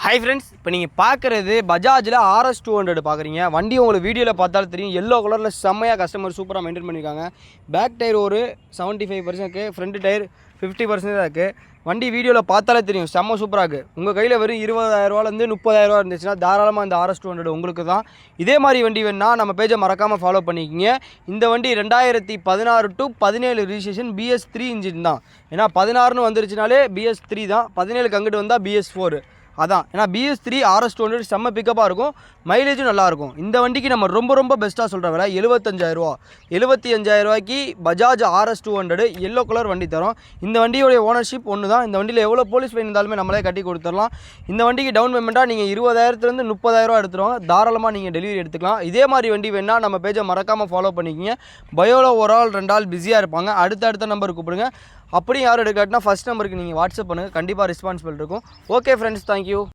Hi friends, இப்போ நீங்கள் பார்க்குறது பஜாஜில் RS 200 பார்க்குறீங்க. வண்டி உங்களுக்கு வீடியோவில் பார்த்தாலும் தெரியும். எல்லோ கலரில் செம்மையாக கஸ்டமர் சூப்பராக மெயின்டைன் பண்ணியிருக்காங்க. பேக் டயர் ஒரு 75% இருக்குது, ஃப்ரண்ட் டயர் 50% தான் இருக்குது. வண்டி வீடியோவில் பார்த்தாலே தெரியும், செம்ம சூப்பராக இருக்குது. உங்கள் கையில் வெறும் 20,000 30,000 இருந்துச்சுன்னா தாராளமாக இந்த RS 200 உங்களுக்கு தான். இதே மாதிரி வண்டி வேணுன்னா நம்ம பேஜை மறக்காமல் ஃபாலோ பண்ணிக்கிங்க. இந்த வண்டி 2016 to 17 ரிஜிஸ்ட்ரேஷன், BS3 இன்ஜின் தான். ஏன்னா 16ன்னு வந்துருச்சுனாலே BS3 தான், 17க்கு அங்கிட்டு வந்தால் BS4 அதான். ஏன்னா BS3 RS 200 செம்ம பிக்கப்பாக இருக்கும், மைலேஜும் நல்லாயிருக்கும். இந்த வண்டிக்கு நம்ம ரொம்ப பெஸ்ட்டாக சொல்கிற விலை 75,000. 75,000 பஜாஜ் RS 200 எல்லோ கலர் வண்டி தரோம். இந்த வண்டியோடைய ஓனர்ஷிப் ஒன்று தான். இந்த வண்டியில் எவ்வளோ போலீஸ் ஃபைன் இருந்தாலுமே நம்மளே கட்டி கொடுத்துடலாம். இந்த வண்டிக்கு டவுன் பேமெண்ட்டாக நீங்கள் 20,000 30,000 எடுத்துருவாங்க. தாராளமாக நீங்கள் டெலிவரி எடுத்துக்கலாம். இதே மாதிரி வண்டி வேணால் நம்ம பேஜை மறக்காமல் ஃபாலோ பண்ணிக்கிங்க. பயோவில் ஒரு ஆள் 2 ஆள் பிஸியாக இருப்பாங்க. அடுத்த நம்பர் கூப்பிடுங்க. அப்படியும் யாரும் எடுக்காட்டினா ஃபஸ்ட் நம்பருக்கு நீங்கள் வாட்ஸ்அப் பண்ணுங்கள், கண்டிப்பாக ரெஸ்பான்சிபிள் இருக்கும். Okay friends, thank you.